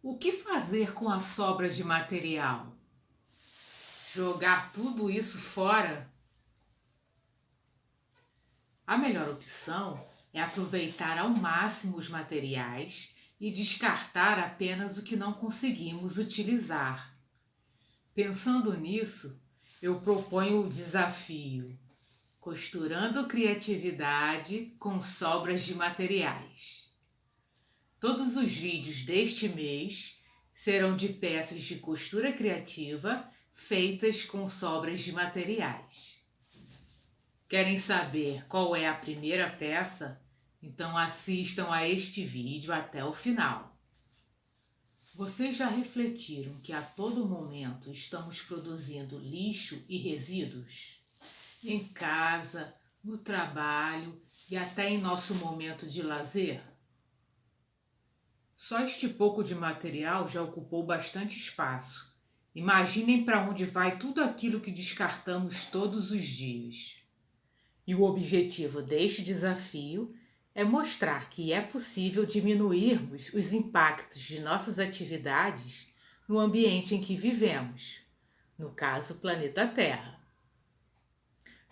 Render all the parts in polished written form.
O que fazer com as sobras de material? Jogar tudo isso fora? A melhor opção é aproveitar ao máximo os materiais e descartar apenas o que não conseguimos utilizar. Pensando nisso, eu proponho o desafio Costurando Criatividade com Sobras de Materiais. Todos os vídeos deste mês serão de peças de costura criativa feitas com sobras de materiais. Querem saber qual é a primeira peça? Então assistam a este vídeo até o final. Vocês já refletiram que a todo momento estamos produzindo lixo e resíduos? Em casa, no trabalho e até em nosso momento de lazer? Só este pouco de material já ocupou bastante espaço. Imaginem para onde vai tudo aquilo que descartamos todos os dias. E o objetivo deste desafio é mostrar que é possível diminuirmos os impactos de nossas atividades no ambiente em que vivemos, no caso, o planeta Terra.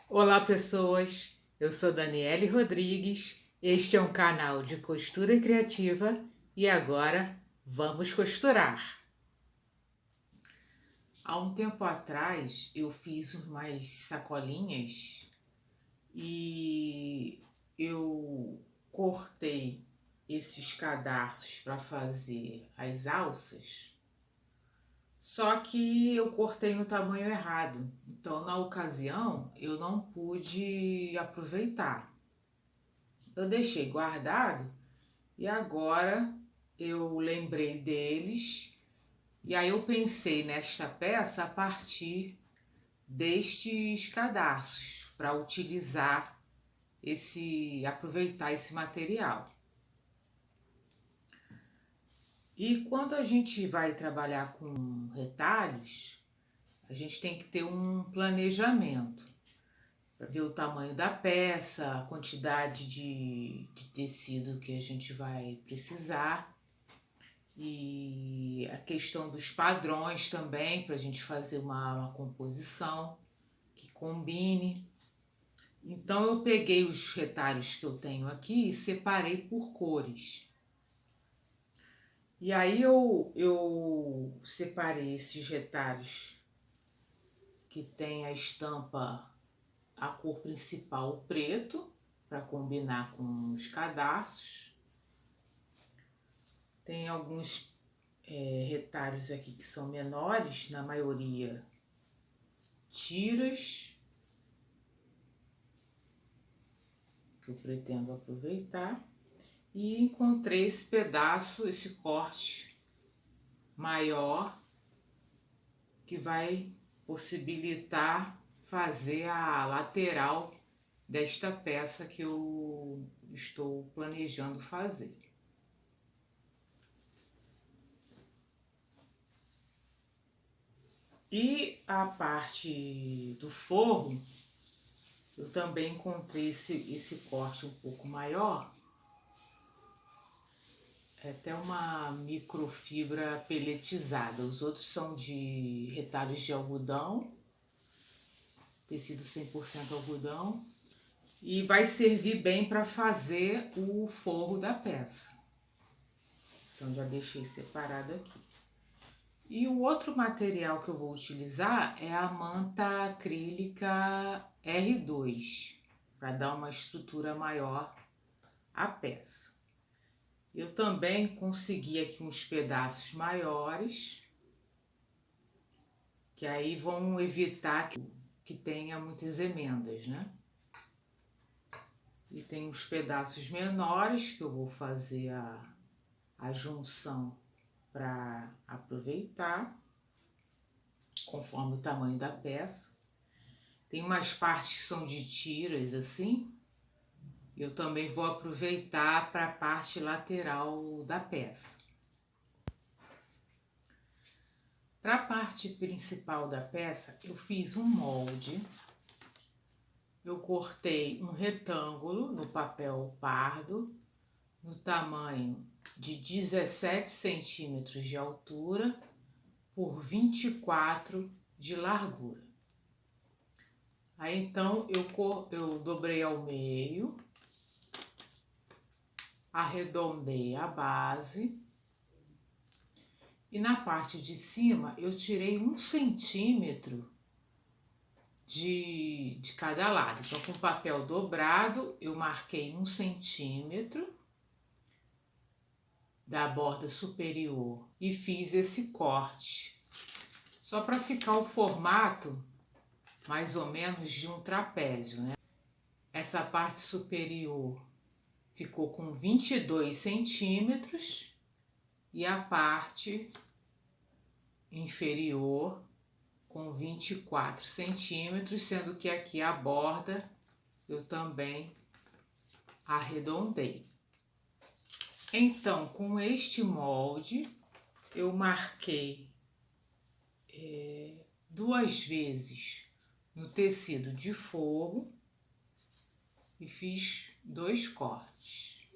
Olá, pessoas! Eu sou Daniele Rodrigues, este é um canal de costura criativa e agora vamos costurar! Há um tempo atrás eu fiz umas sacolinhas e eu cortei esses cadarços para fazer as alças, só que eu cortei no tamanho errado, então na ocasião eu não pude aproveitar. Eu deixei guardado e agora eu lembrei deles e aí eu pensei nesta peça a partir destes cadarços para utilizar aproveitar esse material. E quando a gente vai trabalhar com retalhos, a gente tem que ter um planejamento para ver o tamanho da peça, a quantidade de tecido que a gente vai precisar e a questão dos padrões também, para a gente fazer uma composição que combine. Então eu peguei os retalhos que eu tenho aqui e separei por cores. E aí eu separei esses retalhos que tem a estampa, a cor principal, o preto, para combinar com os cadarços. Tem alguns retalhos aqui que são menores, na maioria tiras, que eu pretendo aproveitar. E encontrei esse pedaço, esse corte maior, que vai possibilitar fazer a lateral desta peça que eu estou planejando fazer. E a parte do forro, eu também encontrei esse corte um pouco maior. É até uma microfibra peletizada. Os outros são de retalhos de algodão, tecido 100% algodão, e vai servir bem para fazer o forro da peça. Então já deixei separado aqui. E o outro material que eu vou utilizar é a manta acrílica R2, para dar uma estrutura maior à peça. Eu também consegui aqui uns pedaços maiores, que aí vão evitar que tenha muitas emendas, né? E tem uns pedaços menores que eu vou fazer a junção para aproveitar, conforme o tamanho da peça. Tem umas partes que são de tiras assim, eu também vou aproveitar para a parte lateral da peça. Para a parte principal da peça, eu fiz um molde. Eu cortei um retângulo no papel pardo, no tamanho de 17 centímetros de altura por 24 de largura. Aí então eu dobrei ao meio, arredondei a base e na parte de cima eu tirei 1 centímetro de cada lado. Então, com papel dobrado, eu marquei 1 centímetro da borda superior e fiz esse corte, só para ficar o formato mais ou menos de um trapézio, né? Essa parte superior ficou com 22 centímetros e a parte inferior com 24 centímetros, sendo que aqui a borda eu também arredondei. Então, com este molde, eu marquei 2 vezes no tecido de forro e fiz 2 cortes.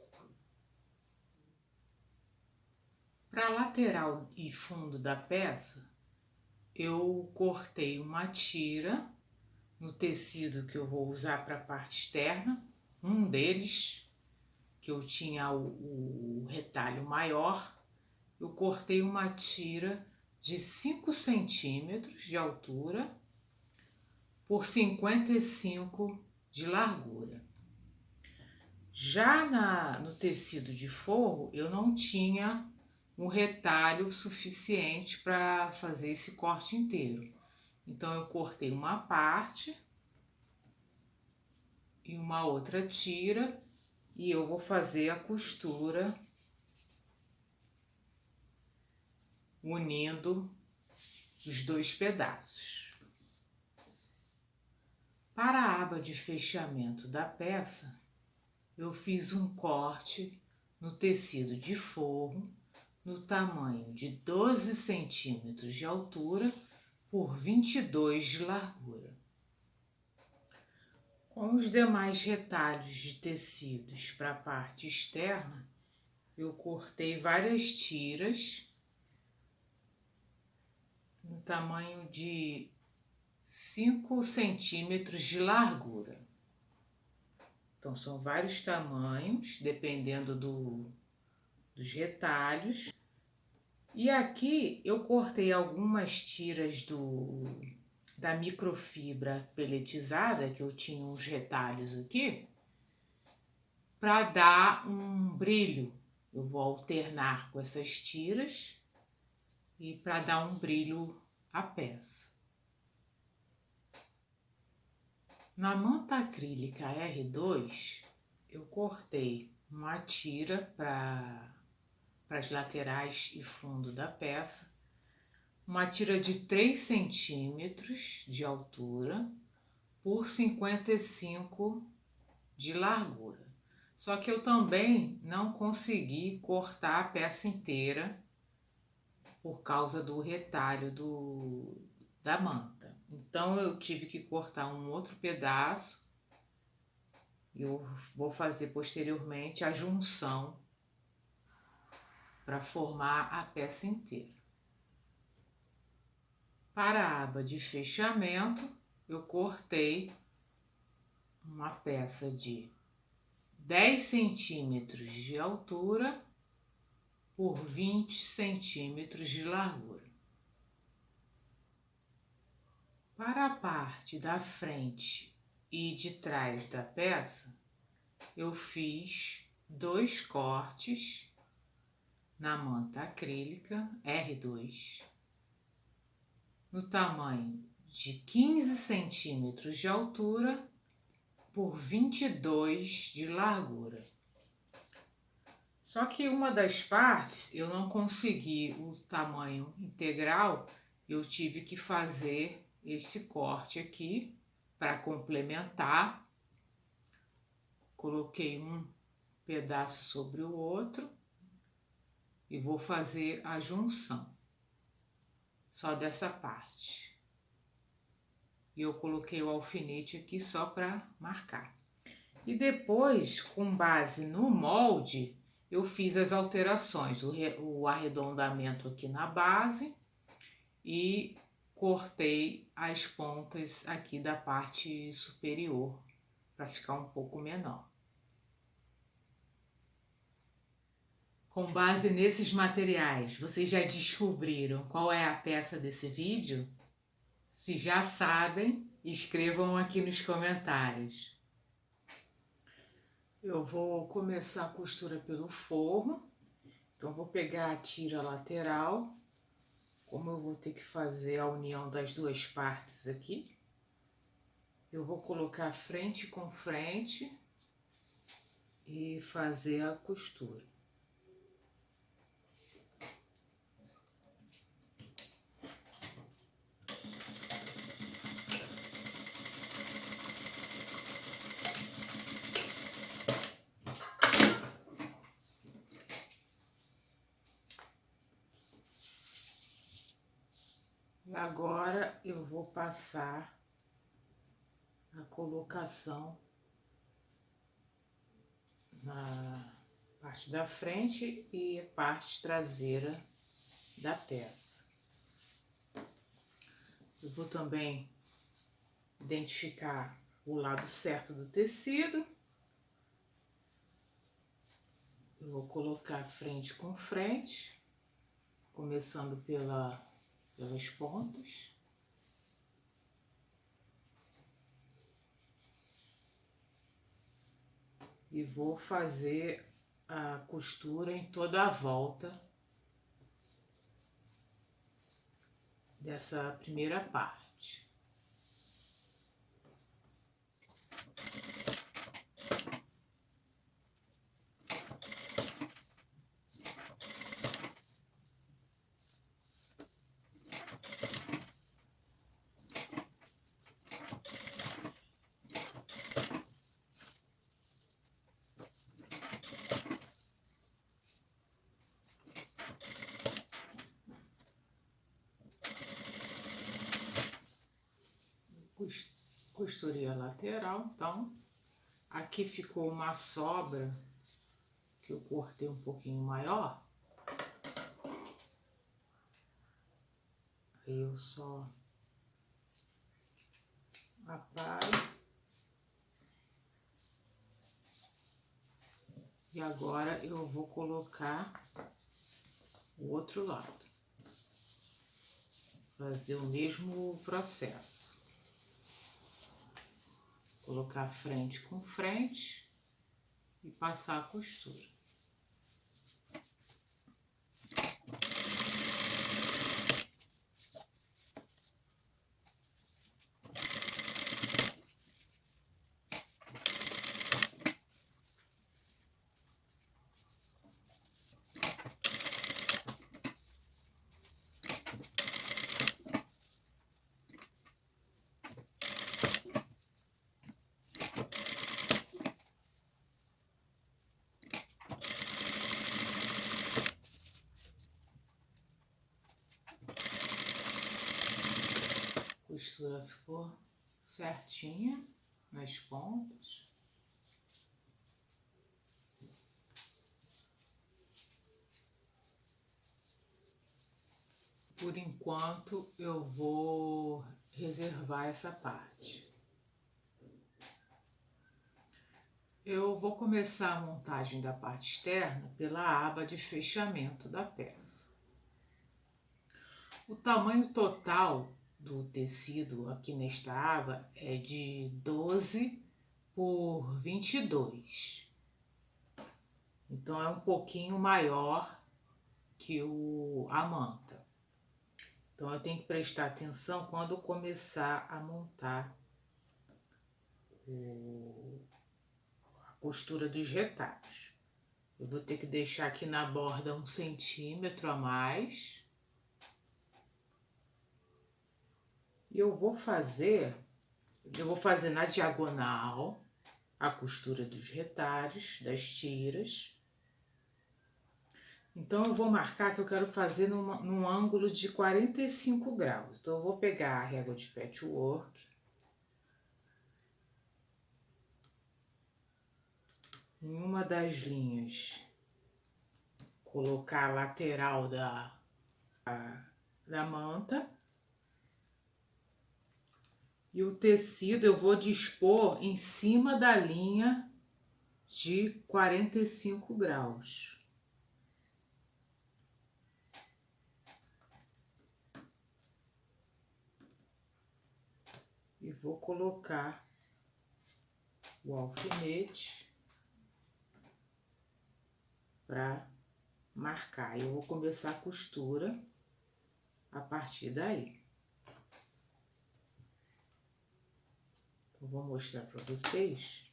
Para a lateral e fundo da peça, eu cortei uma tira no tecido que eu vou usar para a parte externa, um deles, que eu tinha o retalho maior, eu cortei uma tira de 5 centímetros de altura por 55 de largura. Já no tecido de forro, eu não tinha um retalho suficiente para fazer esse corte inteiro. Então, eu cortei uma parte e uma outra tira e eu vou fazer a costura unindo os 2 pedaços. Para a aba de fechamento da peça, eu fiz um corte no tecido de forro no tamanho de 12 centímetros de altura por 22 de largura. Com os demais retalhos de tecidos para a parte externa, eu cortei várias tiras no tamanho de 5 centímetros de largura. Então, são vários tamanhos, dependendo dos retalhos. E aqui eu cortei algumas tiras da microfibra peletizada, que eu tinha uns retalhos aqui, para dar um brilho. Eu vou alternar com essas tiras e para dar um brilho à peça. Na manta acrílica R2, eu cortei uma tira para as laterais e fundo da peça, uma tira de 3 centímetros de altura por 55 de largura. Só que eu também não consegui cortar a peça inteira por causa do retalho da manta. Então eu tive que cortar um outro pedaço e eu vou fazer posteriormente a junção para formar a peça inteira. Para a aba de fechamento, eu cortei uma peça de 10 centímetros de altura por 20 centímetros de largura. Para a parte da frente e de trás da peça, eu fiz 2 cortes na manta acrílica R2, no tamanho de 15 centímetros de altura por 22 de largura. Só que uma das partes eu não consegui o tamanho integral, eu tive que fazer esse corte aqui para complementar. Coloquei um pedaço sobre o outro e vou fazer a junção só dessa parte. E eu coloquei o alfinete aqui só para marcar. E depois, com base no molde, eu fiz as alterações, o arredondamento aqui na base e cortei as pontas aqui da parte superior para ficar um pouco menor. Com base nesses materiais, vocês já descobriram qual é a peça desse vídeo? Se já sabem, escrevam aqui nos comentários. Eu vou começar a costura pelo forro, então vou pegar a tira lateral, como eu vou ter que fazer a união das duas partes aqui, eu vou colocar frente com frente e fazer a costura. E agora eu vou passar a colocação na parte da frente e parte traseira da peça. Eu vou também identificar o lado certo do tecido. Eu vou colocar frente com frente, começando pelas pontas. E vou fazer a costura em toda a volta dessa primeira parte. Costurei a lateral, então aqui ficou uma sobra que eu cortei um pouquinho maior. Aí eu só aparo. E agora eu vou colocar o outro lado. Fazer o mesmo processo. Colocar frente com frente e passar a costura. A costura ficou certinha nas pontas. Por enquanto eu vou reservar essa parte. Eu vou começar a montagem da parte externa pela aba de fechamento da peça. O tamanho total do tecido aqui nesta aba é de 12 por 22. Então é um pouquinho maior que a manta. Então eu tenho que prestar atenção quando começar a montar a costura dos retalhos. Eu vou ter que deixar aqui na borda 1 centímetro a mais. E eu vou fazer na diagonal a costura dos retalhos, das tiras. Então eu vou marcar que eu quero fazer num ângulo de 45 graus. Então eu vou pegar a régua de patchwork. Em uma das linhas colocar a lateral da manta. E o tecido eu vou dispor em cima da linha de 45 graus. E vou colocar o alfinete para marcar. Eu vou começar a costura a partir daí. Eu vou mostrar para vocês.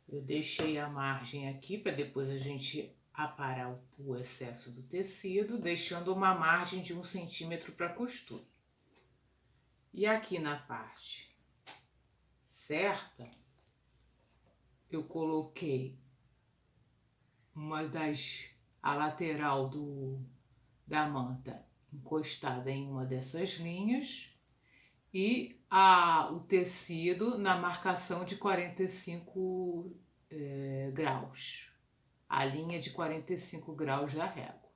Eu deixei a margem aqui para depois a gente aparar o excesso do tecido, deixando uma margem de 1 centímetro para costura. E aqui na parte certa, eu coloquei a lateral da manta encostada em uma dessas linhas e o tecido na marcação de 45 graus, a linha de 45 graus da régua.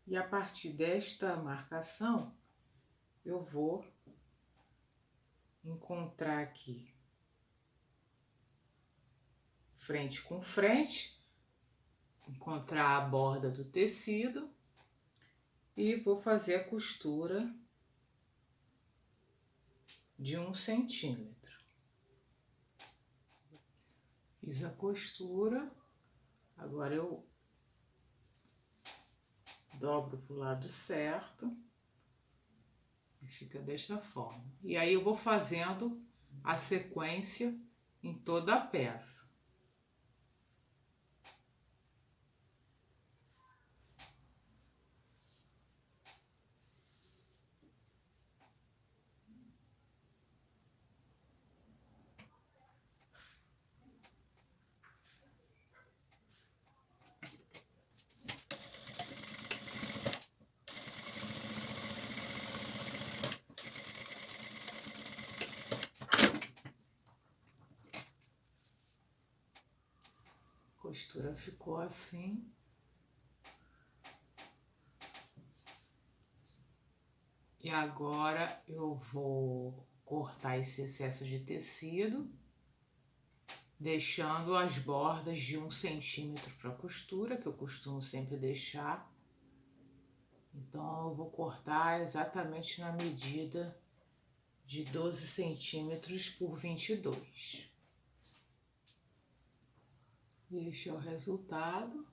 E a partir desta marcação, eu vou encontrar aqui frente com frente, encontrar a borda do tecido e vou fazer a costura de 1 centímetro. Fiz a costura, agora eu dobro pro lado certo e fica desta forma. E aí eu vou fazendo a sequência em toda a peça. A costura ficou assim. E agora eu vou cortar esse excesso de tecido, deixando as bordas de 1 centímetro para costura, que eu costumo sempre deixar. Então eu vou cortar exatamente na medida de 12 centímetros por 22. Este é o resultado.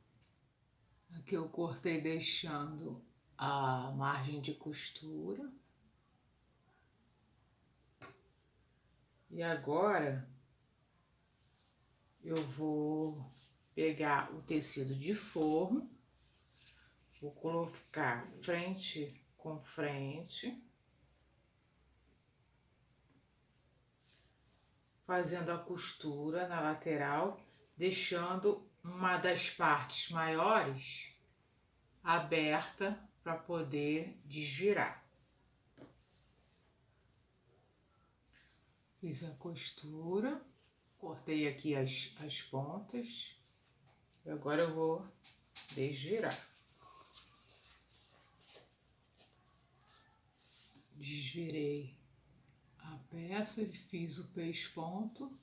Aqui eu cortei deixando a margem de costura. E agora eu vou pegar o tecido de forro, vou colocar frente com frente, fazendo a costura na lateral, deixando uma das partes maiores aberta para poder desvirar. Fiz a costura, cortei aqui as pontas e agora eu vou desvirar. Desvirei a peça e fiz o pesponto.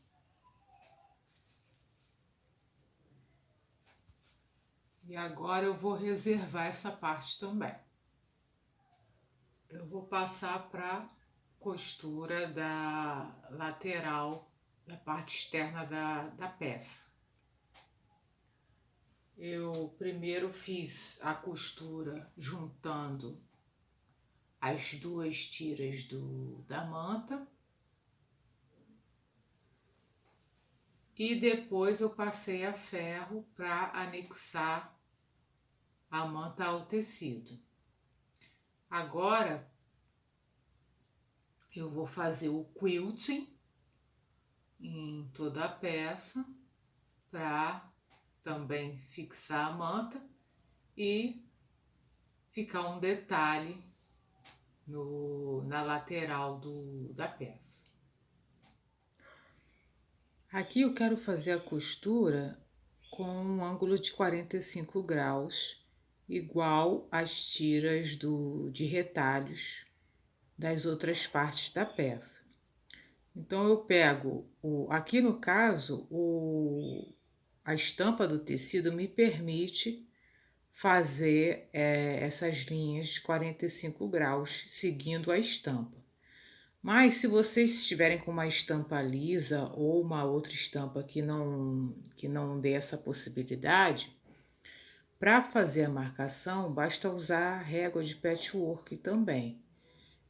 E agora eu vou reservar essa parte também. Eu vou passar para costura da lateral, da parte externa da peça. Eu primeiro fiz a costura juntando as duas tiras da manta. E depois eu passei a ferro para anexar a manta ao tecido. Agora eu vou fazer o quilting em toda a peça para também fixar a manta e ficar um detalhe na lateral da peça. Aqui eu quero fazer a costura com um ângulo de 45 graus, igual às tiras de retalhos das outras partes da peça. Então eu pego, aqui no caso, a estampa do tecido me permite fazer essas linhas de 45 graus, seguindo a estampa. Mas se vocês estiverem com uma estampa lisa ou uma outra estampa que não dê essa possibilidade, para fazer a marcação, basta usar régua de patchwork também.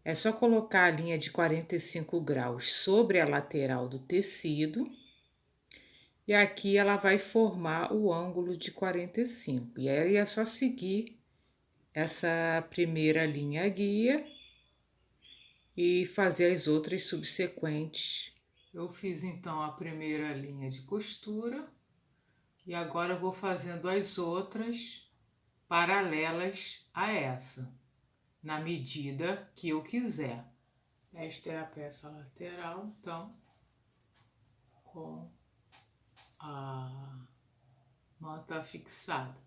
É só colocar a linha de 45 graus sobre a lateral do tecido e aqui ela vai formar o ângulo de 45. E aí é só seguir essa primeira linha guia e fazer as outras subsequentes. Eu fiz então a primeira linha de costura e agora eu vou fazendo as outras paralelas a essa, na medida que eu quiser. Esta é a peça lateral, então, com a manta fixada.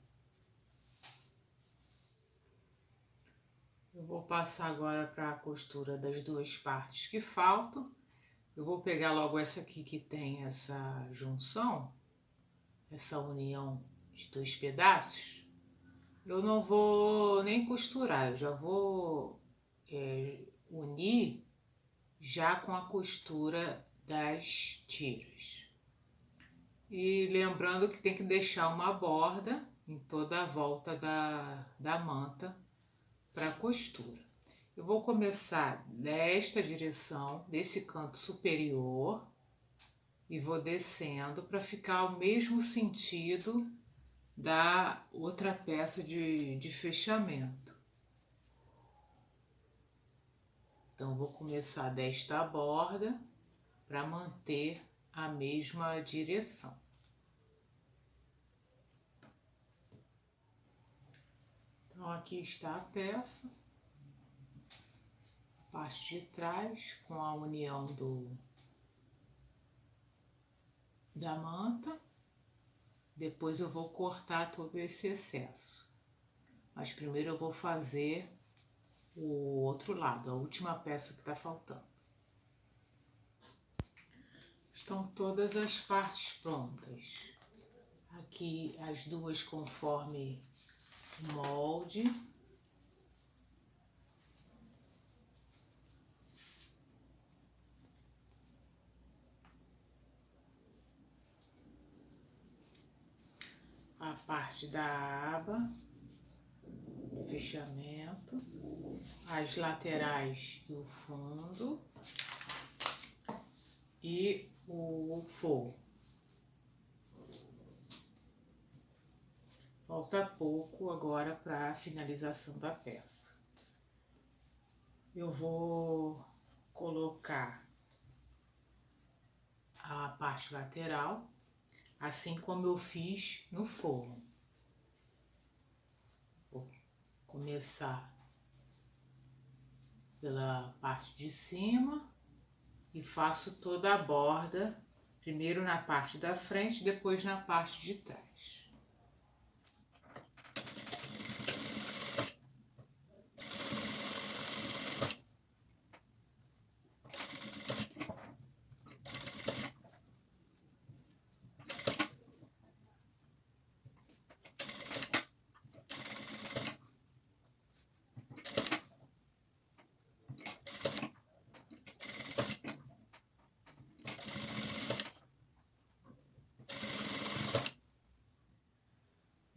Eu vou passar agora para a costura das duas partes que faltam. Eu vou pegar logo essa aqui que tem essa junção, essa união de dois pedaços. Eu não vou nem costurar, eu já vou unir já com a costura das tiras. E lembrando que tem que deixar uma borda em toda a volta da manta para costura. Eu vou começar desta direção, desse canto superior, e vou descendo para ficar ao mesmo sentido da outra peça de fechamento. Então, vou começar desta borda para manter a mesma direção. Então, aqui está a peça, parte de trás com a união da manta. Depois eu vou cortar todo esse excesso, mas primeiro eu vou fazer o outro lado, a última peça que está faltando. Estão todas as partes prontas. Aqui as duas conforme o molde. A parte da aba, fechamento, as laterais e o fundo e o forro. Falta pouco agora para a finalização da peça. Eu vou colocar a parte lateral, assim como eu fiz no forro. Vou começar pela parte de cima e faço toda a borda, primeiro na parte da frente, depois na parte de trás.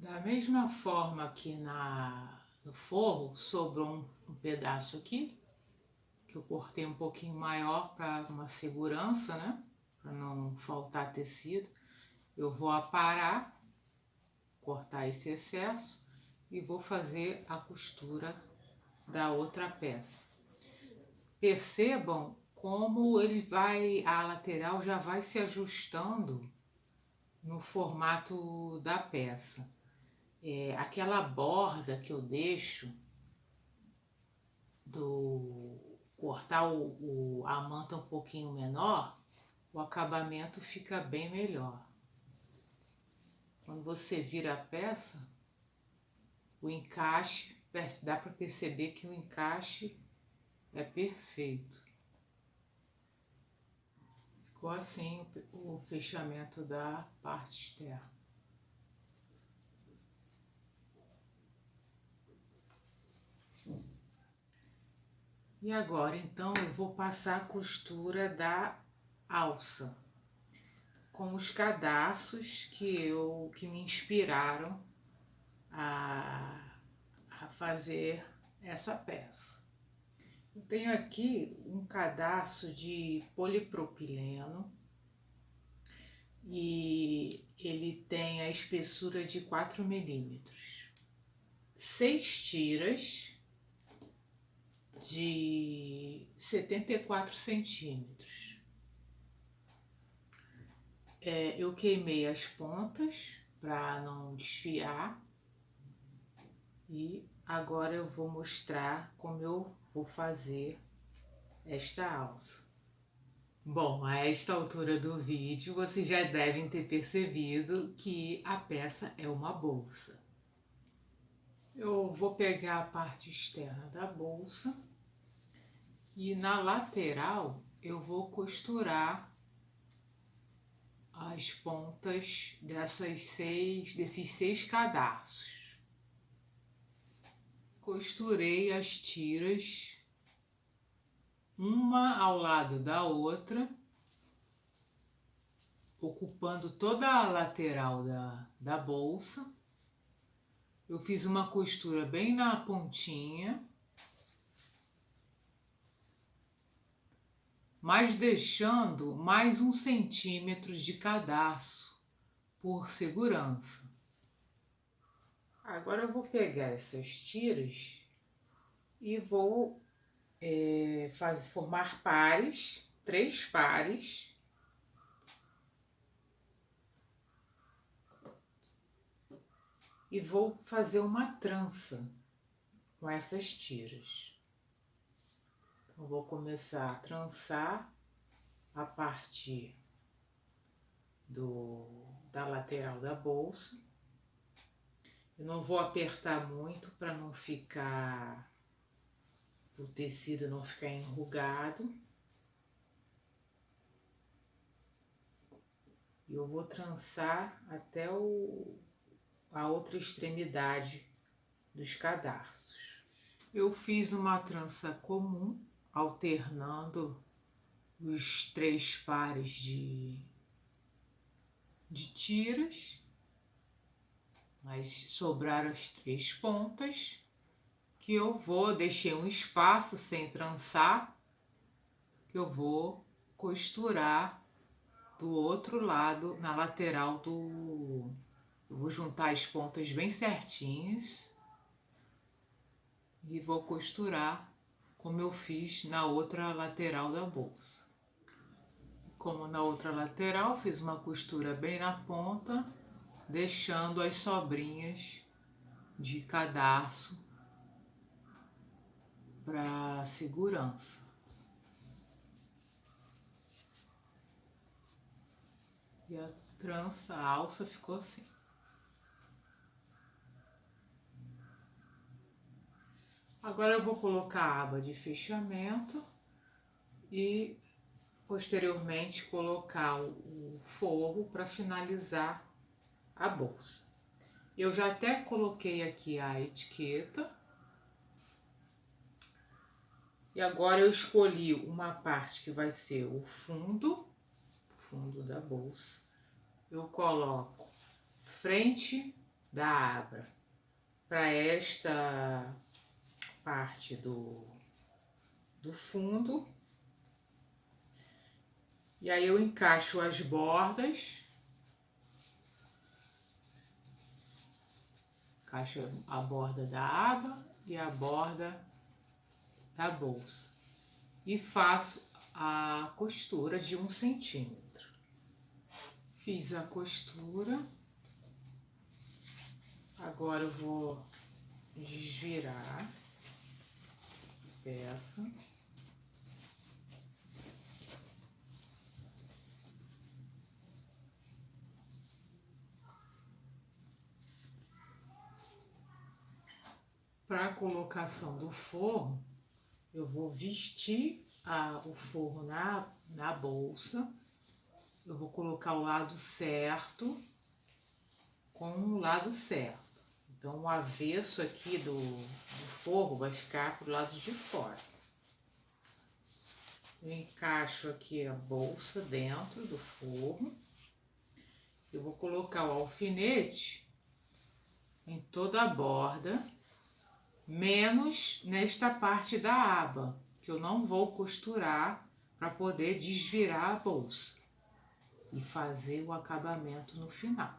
Da mesma forma que no forro, sobrou um pedaço aqui, que eu cortei um pouquinho maior para uma segurança, né? Para não faltar tecido. Eu vou aparar, cortar esse excesso e vou fazer a costura da outra peça. Percebam como a lateral já vai se ajustando no formato da peça. aquela borda que eu deixo do cortar a manta um pouquinho menor, o acabamento fica bem melhor. Quando você vira a peça, o encaixe, dá para perceber que o encaixe é perfeito. Ficou assim o fechamento da parte externa. E agora, então, eu vou passar a costura da alça com os cadarços que me inspiraram a fazer essa peça. Eu tenho aqui um cadarço de polipropileno e ele tem a espessura de 4 milímetros. 6 tiras de 74 centímetros. Eu queimei as pontas para não desfiar e agora eu vou mostrar como eu vou fazer esta alça. Bom, a esta altura do vídeo vocês já devem ter percebido que a peça é uma bolsa. Eu vou pegar a parte externa da bolsa e na lateral eu vou costurar as pontas desses 6 cadarços. Costurei as tiras uma ao lado da outra, ocupando toda a lateral da bolsa. Eu fiz uma costura bem na pontinha, mas deixando mais 1 centímetro de cadarço por segurança. Agora eu vou pegar essas tiras e vou formar pares, 3 pares. E vou fazer uma trança com essas tiras. Eu vou começar a trançar a partir da lateral da bolsa. Eu não vou apertar muito para não ficar, o tecido não ficar enrugado. E eu vou trançar até a outra extremidade dos cadarços. Eu fiz uma trança comum, alternando os 3 pares de tiras, mas sobraram as 3 pontas, que deixei um espaço sem trançar, que eu vou costurar do outro lado, na lateral eu vou juntar as pontas bem certinhas e vou costurar como eu fiz na outra lateral da bolsa. Como na outra lateral, fiz uma costura bem na ponta, deixando as sobrinhas de cadarço para segurança. E a trança, a alça ficou assim. Agora eu vou colocar a aba de fechamento e posteriormente colocar o forro para finalizar a bolsa. Eu já até coloquei aqui a etiqueta. E agora eu escolhi uma parte que vai ser o fundo da bolsa. Eu coloco frente da aba para esta parte do fundo. E aí eu encaixo as bordas. Encaixo a borda da aba e a borda da bolsa. E faço a costura de 1 centímetro. Fiz a costura. Agora eu vou desvirar a peça. Para a colocação do forro, eu vou vestir o forro na bolsa. Eu vou colocar o lado certo com o lado certo. Então, o avesso aqui do forro vai ficar pro lado de fora. Eu encaixo aqui a bolsa dentro do forro. Eu vou colocar o alfinete em toda a borda, menos nesta parte da aba, que eu não vou costurar para poder desvirar a bolsa e fazer o acabamento no final.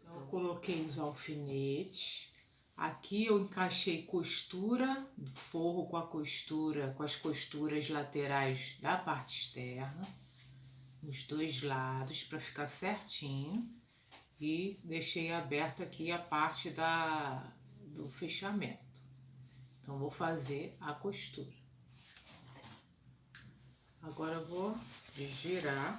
Então, eu coloquei os alfinetes. Aqui eu encaixei costura do forro com as costuras laterais da parte externa, nos dois lados, para ficar certinho. E deixei aberto aqui a parte do fechamento. Então, vou fazer a costura. Agora eu vou girar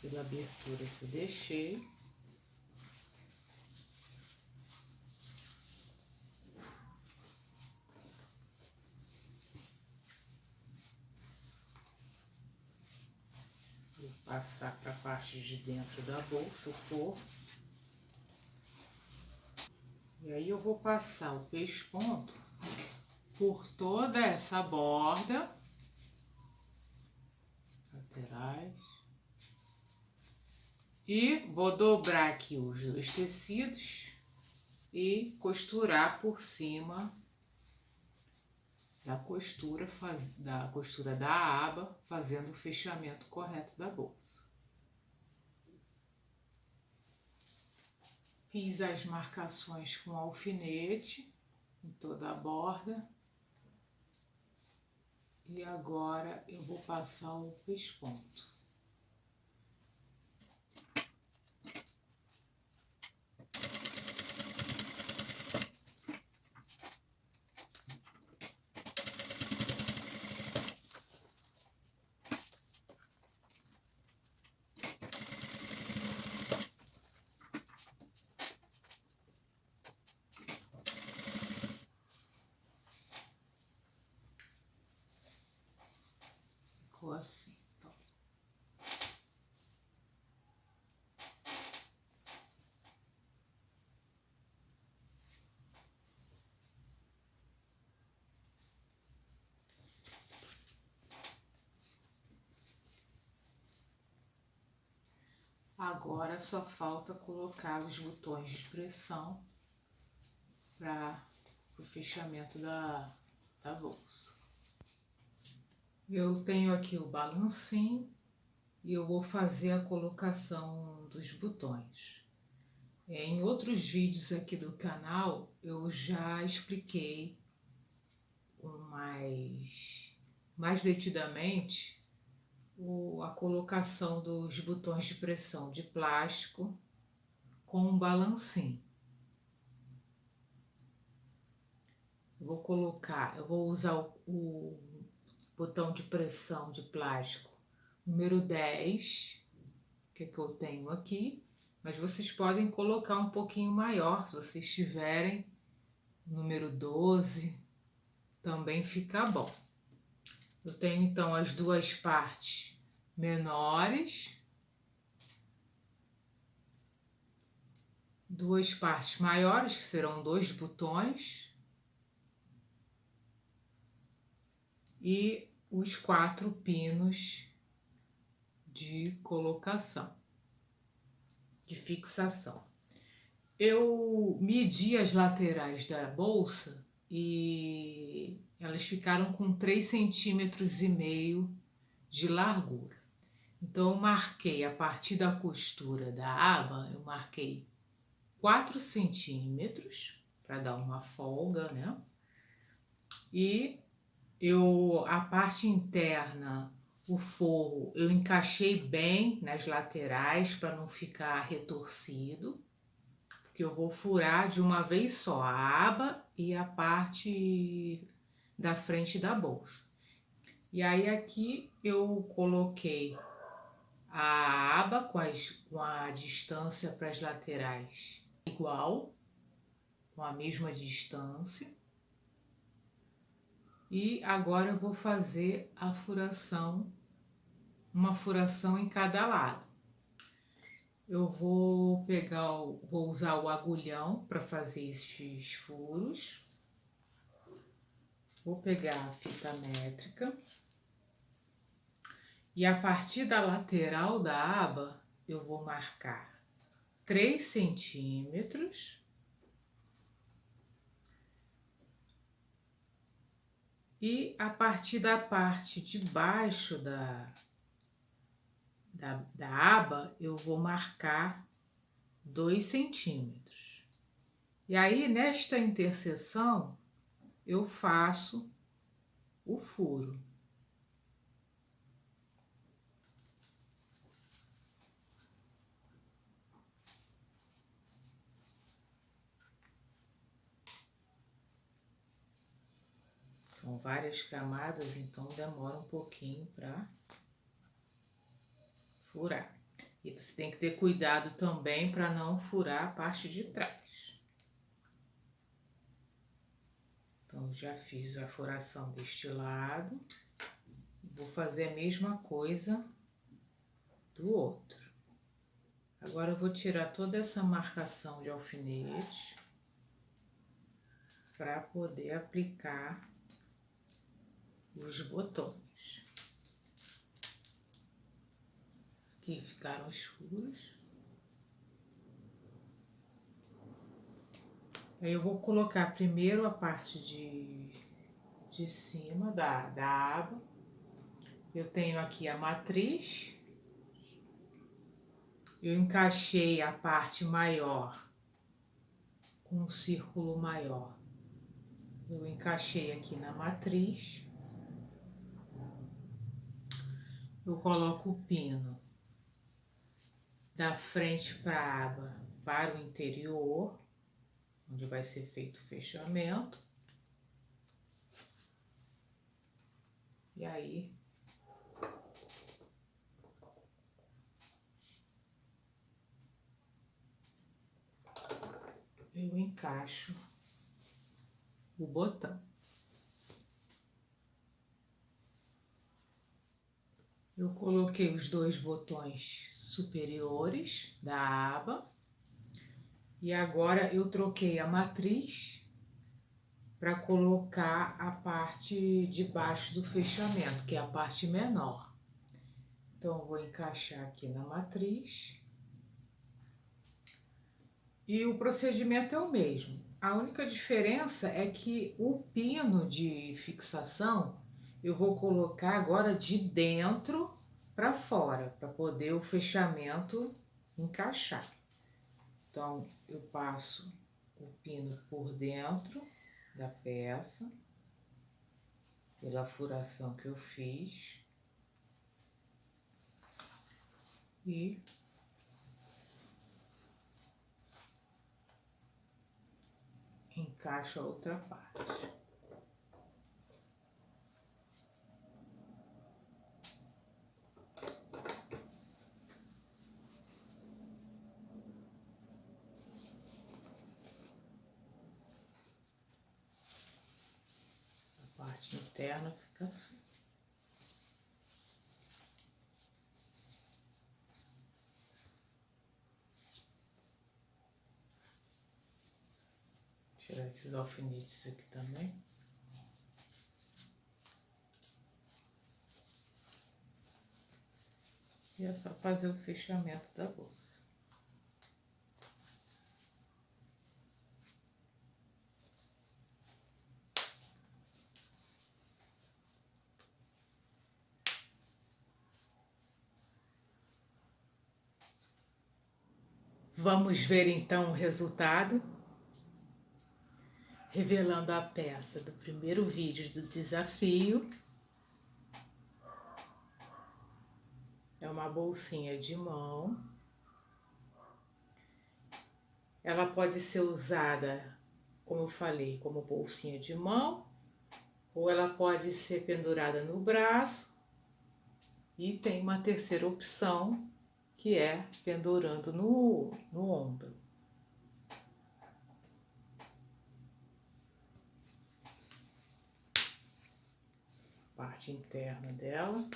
pela abertura que eu deixei. Vou passar para a parte de dentro da bolsa o forro. E aí eu vou passar o pesponto por toda essa borda, laterais, e vou dobrar aqui os dois tecidos e costurar por cima da costura da aba, fazendo o fechamento correto da bolsa. Fiz as marcações com alfinete em toda a borda. E agora eu vou passar o pesponto. Ficou assim, então. Agora só falta colocar os botões de pressão para o fechamento da bolsa. Eu tenho aqui o balancinho e eu vou fazer a colocação dos botões. Em outros vídeos aqui do canal eu já expliquei mais detidamente a colocação dos botões de pressão de plástico com um balancinho. Eu vou usar o botão de pressão de plástico número 10, que eu tenho aqui, mas vocês podem colocar um pouquinho maior, se vocês tiverem número 12, também fica bom. Eu tenho então as duas partes menores, duas partes maiores, que serão 2 botões, e os 4 pinos de colocação, de fixação. Eu medi as laterais da bolsa e elas ficaram com 3,5 centímetros de largura. Então, eu marquei a partir da costura da aba, eu marquei 4 centímetros para dar uma folga, né? E a parte interna O forro eu encaixei bem nas laterais para não ficar retorcido, porque eu vou furar de uma vez só a aba e a parte da frente da bolsa. E aí aqui eu coloquei a aba com a distância para as laterais igual, com a mesma distância. E agora eu vou fazer a furação, uma furação em cada lado. Eu vou vou usar o agulhão para fazer estes furos. Vou pegar a fita métrica. E a partir da lateral da aba, eu vou marcar 3 centímetros. E a partir da parte de baixo da aba, eu vou marcar 2 centímetros. E aí, nesta interseção, eu faço o furo. São várias camadas, então demora um pouquinho para furar. E você tem que ter cuidado também para não furar a parte de trás. Então, já fiz a furação deste lado. Vou fazer a mesma coisa do outro. Agora eu vou tirar toda essa marcação de alfinete para poder aplicar os botões. Aqui ficaram os furos. Aí eu vou colocar primeiro a parte de cima da aba. Eu tenho aqui a matriz. Eu encaixei a parte maior com um círculo maior. Eu encaixei aqui na matriz. Eu coloco o pino da frente para a aba para o interior, onde vai ser feito o fechamento. E aí eu encaixo o botão. Eu coloquei os 2 botões superiores da aba e agora eu troquei a matriz para colocar a parte de baixo do fechamento, que é a parte menor. Então, eu vou encaixar aqui na matriz. E o procedimento é o mesmo. A única diferença é que o pino de fixação eu vou colocar agora de dentro para fora, para poder o fechamento encaixar. Então, eu passo o pino por dentro da peça, pela furação que eu fiz, e encaixo a outra parte. A parte interna fica assim. Tirar esses alfinetes aqui também. E é só fazer o fechamento da bolsa. Vamos ver então o resultado. Revelando a peça do primeiro vídeo do desafio. uma bolsinha de mão. Ela pode ser usada, como eu falei, como bolsinha de mão, ou ela pode ser pendurada no braço. E tem uma terceira opção, que é pendurando no ombro. Parte interna dela.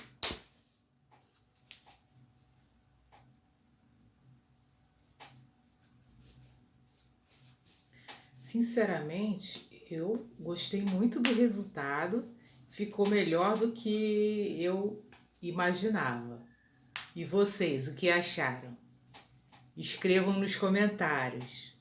Sinceramente, eu gostei muito do resultado, ficou melhor do que eu imaginava. E vocês, o que acharam? Escrevam nos comentários.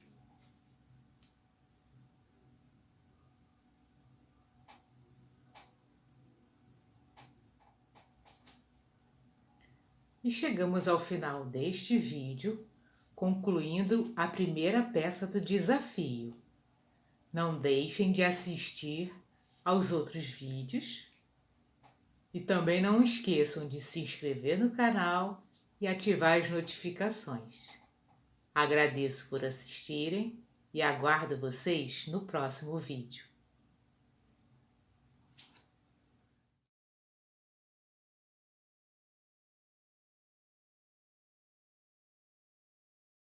E chegamos ao final deste vídeo, concluindo a primeira peça do desafio. Não deixem de assistir aos outros vídeos e também não esqueçam de se inscrever no canal e ativar as notificações. Agradeço por assistirem e aguardo vocês no próximo vídeo.